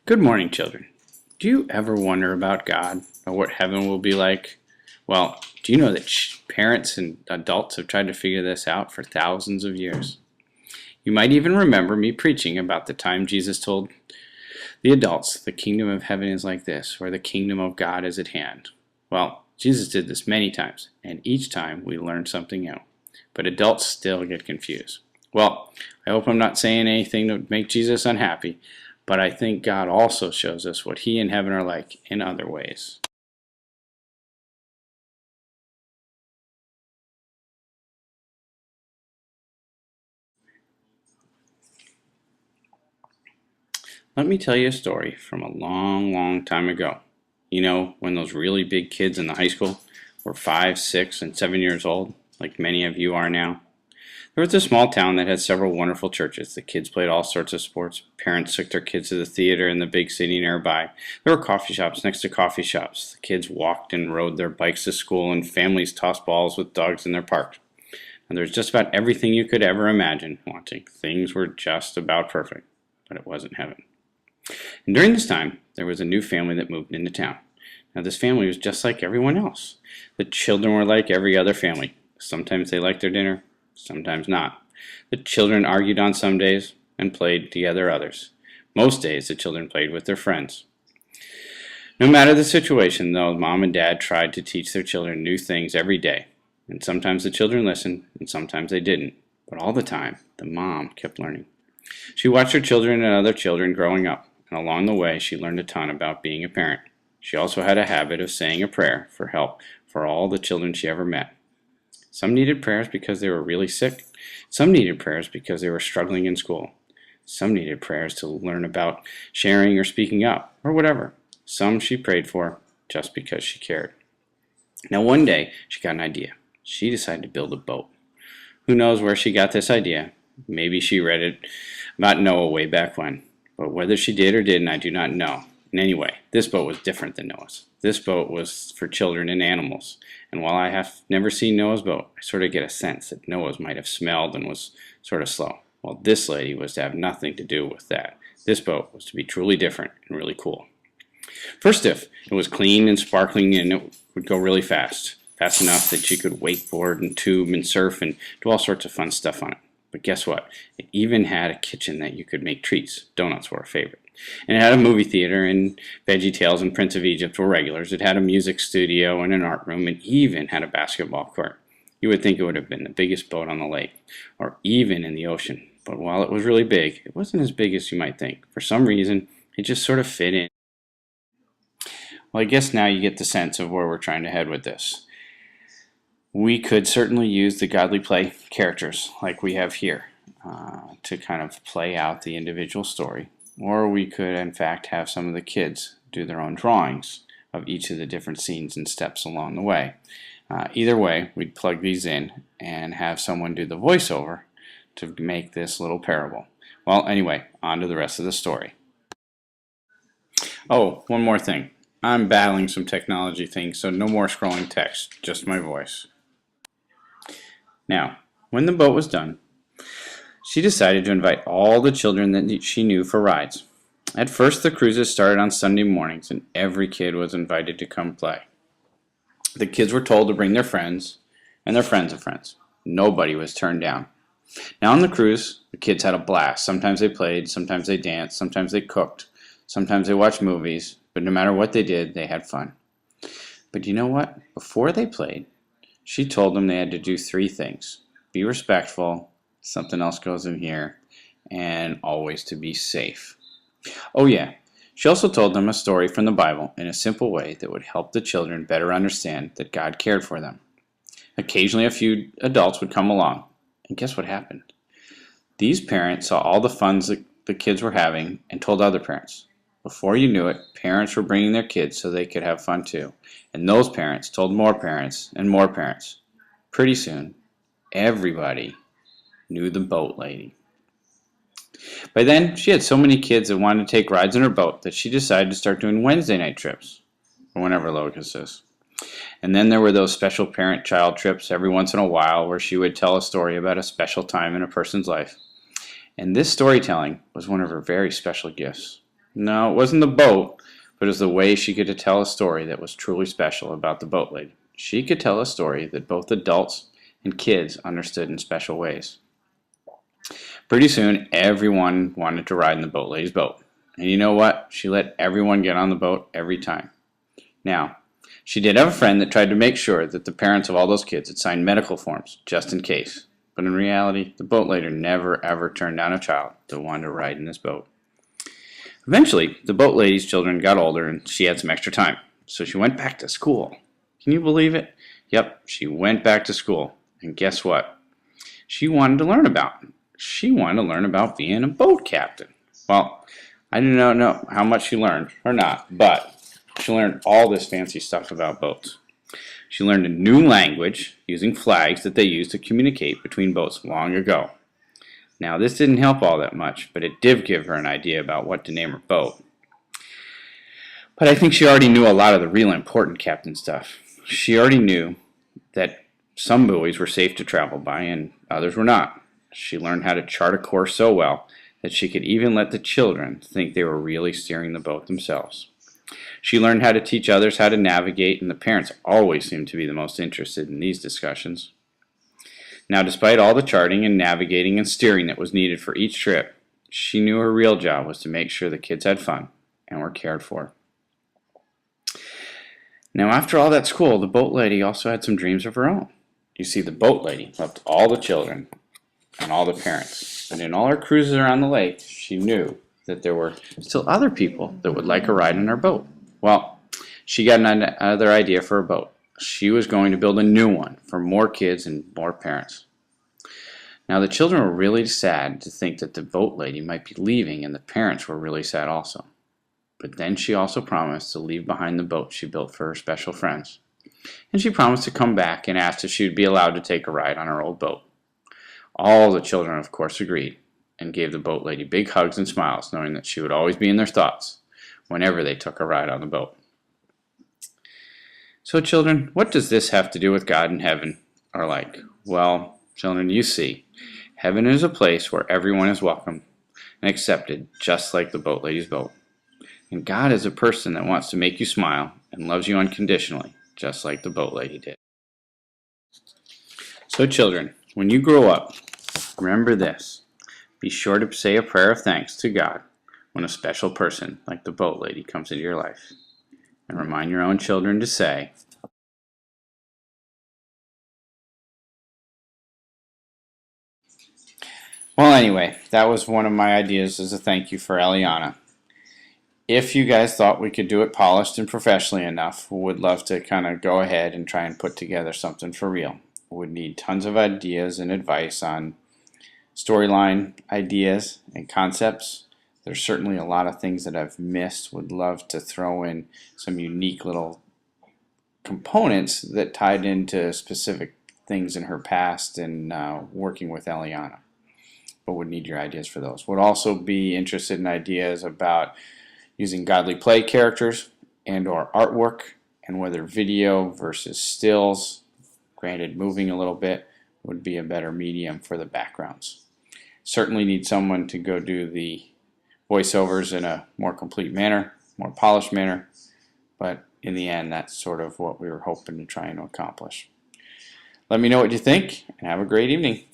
Good morning, children. Do you ever wonder about God or what heaven will be like? Well, do you know that parents and adults have tried to figure this out for thousands of years? You might even remember me preaching about the time Jesus told the adults, the kingdom of heaven is like this, or the kingdom of God is at hand. Well, Jesus did this many times, and each time we learned something new. But adults still get confused. Well, I hope I'm not saying anything to make Jesus unhappy, but I think God also shows us what He and heaven are like in other ways. Let me tell you a story from a long, long time ago. You know, when those really big kids in the high school were 5, 6, and 7 years old, like many of you are now. There was a small town that had several wonderful churches. The kids played all sorts of sports. Parents took their kids to the theater in the big city nearby. There were coffee shops next to coffee shops. The kids walked and rode their bikes to school, and families tossed balls with dogs in their park. And there was just about everything you could ever imagine wanting. Things were just about perfect, but it wasn't heaven. And during this time, there was a new family that moved into town. Now, this family was just like everyone else. The children were like every other family. Sometimes they liked their dinner, sometimes not. The children argued on some days and played together others. Most days, the children played with their friends. No matter the situation, though, Mom and Dad tried to teach their children new things every day. And sometimes the children listened, and sometimes they didn't. But all the time, the mom kept learning. She watched her children and other children growing up, and along the way, she learned a ton about being a parent. She also had a habit of saying a prayer for help for all the children she ever met. Some needed prayers because they were really sick. Some needed prayers because they were struggling in school. Some needed prayers to learn about sharing or speaking up, or whatever. Some she prayed for just because she cared. Now one day, she got an idea. She decided to build a boat. Who knows where she got this idea? Maybe she read it about Noah way back when. But whether she did or didn't, I do not know. And anyway, this boat was different than Noah's. This boat was for children and animals. And while I have never seen Noah's boat, I sort of get a sense that Noah's might have smelled and was sort of slow. Well, this lady was to have nothing to do with that. This boat was to be truly different and really cool. First, if it was clean and sparkling, and it would go really fast. Fast enough that she could wakeboard and tube and surf and do all sorts of fun stuff on it. But guess what? It even had a kitchen that you could make treats. Donuts were a favorite. And it had a movie theater, and Veggie Tales and Prince of Egypt were regulars. It had a music studio and an art room, and even had a basketball court. You would think it would have been the biggest boat on the lake, or even in the ocean. But while it was really big, it wasn't as big as you might think. For some reason, it just sort of fit in. Well, I guess now you get the sense of where we're trying to head with this. We could certainly use the godly play characters like we have here to kind of play out the individual story. Or we could, in fact, have some of the kids do their own drawings of each of the different scenes and steps along the way. Either way, we'd plug these in and have someone do the voiceover to make this little parable. Well, anyway, on to the rest of the story. Oh, one more thing. I'm battling some technology things, so no more scrolling text, just my voice. Now, when the boat was done, she decided to invite all the children that she knew for rides. At first, the cruises started on Sunday mornings, and every kid was invited to come play. The kids were told to bring their friends and their friends of friends. Nobody was turned down. Now on the cruise, the kids had a blast. Sometimes they played, sometimes they danced, sometimes they cooked, sometimes they watched movies, but no matter what they did, they had fun. But you know what? Before they played, she told them they had to do 3 things. Be respectful, something else goes in here, and always to be safe. Oh yeah, she also told them a story from the Bible in a simple way that would help the children better understand that God cared for them. Occasionally a few adults would come along, and guess what happened? These parents saw all the fun that the kids were having and told other parents. Before you knew it, parents were bringing their kids so they could have fun too. And those parents told more parents and more parents. Pretty soon, everybody knew the boat lady. By then, she had so many kids that wanted to take rides in her boat that she decided to start doing Wednesday night trips, or whenever Locust is. And then there were those special parent-child trips every once in a while where she would tell a story about a special time in a person's life. And this storytelling was one of her very special gifts. No, it wasn't the boat, but it was the way she could tell a story that was truly special about the boat lady. She could tell a story that both adults and kids understood in special ways. Pretty soon, everyone wanted to ride in the boat lady's boat. And you know what? She let everyone get on the boat every time. Now, she did have a friend that tried to make sure that the parents of all those kids had signed medical forms, just in case. But in reality, the boat lady never ever turned down a child that wanted to ride in this boat. Eventually, the boat lady's children got older and she had some extra time. So she went back to school. Can you believe it? Yep, she went back to school. And guess what? She wanted to learn about being a boat captain. Well, I do not know how much she learned or not, but she learned all this fancy stuff about boats. She learned a new language using flags that they used to communicate between boats long ago. Now, this didn't help all that much, but it did give her an idea about what to name her boat. But I think she already knew a lot of the real important captain stuff. She already knew that some buoys were safe to travel by and others were not. She learned how to chart a course so well that she could even let the children think they were really steering the boat themselves. She learned how to teach others how to navigate, and the parents always seemed to be the most interested in these discussions. Now, despite all the charting and navigating and steering that was needed for each trip, she knew her real job was to make sure the kids had fun and were cared for. Now, after all that school, the boat lady also had some dreams of her own. You see, the boat lady loved all the children and all the parents. But in all her cruises around the lake, she knew that there were still other people that would like a ride in her boat. Well, she got another idea for a boat. She was going to build a new one for more kids and more parents. Now, the children were really sad to think that the boat lady might be leaving, and the parents were really sad also. But then she also promised to leave behind the boat she built for her special friends. And she promised to come back and asked if she would be allowed to take a ride on her old boat. All the children, of course, agreed and gave the boat lady big hugs and smiles, knowing that she would always be in their thoughts whenever they took a ride on the boat. So, children, what does this have to do with God and heaven are like? Well, children, you see, heaven is a place where everyone is welcome and accepted, just like the boat lady's boat. And God is a person that wants to make you smile and loves you unconditionally, just like the boat lady did. So, children, when you grow up, remember this. Be sure to say a prayer of thanks to God when a special person like the boat lady comes into your life. And remind your own children to say, well, anyway, that was one of my ideas as a thank you for Eliana. If you guys thought we could do it polished and professionally enough, we would love to kind of go ahead and try and put together something for real. We would need tons of ideas and advice on storyline ideas and concepts. There's certainly a lot of things that I've missed. Would love to throw in some unique little components that tied into specific things in her past and working with Eliana. But would need your ideas for those. Would also be interested in ideas about using godly play characters and or artwork, and whether video versus stills, granted moving a little bit, would be a better medium for the backgrounds. Certainly need someone to go do the voiceovers in a more complete manner, more polished manner, but in the end, that's sort of what we were hoping to try and accomplish. Let me know what you think, and have a great evening.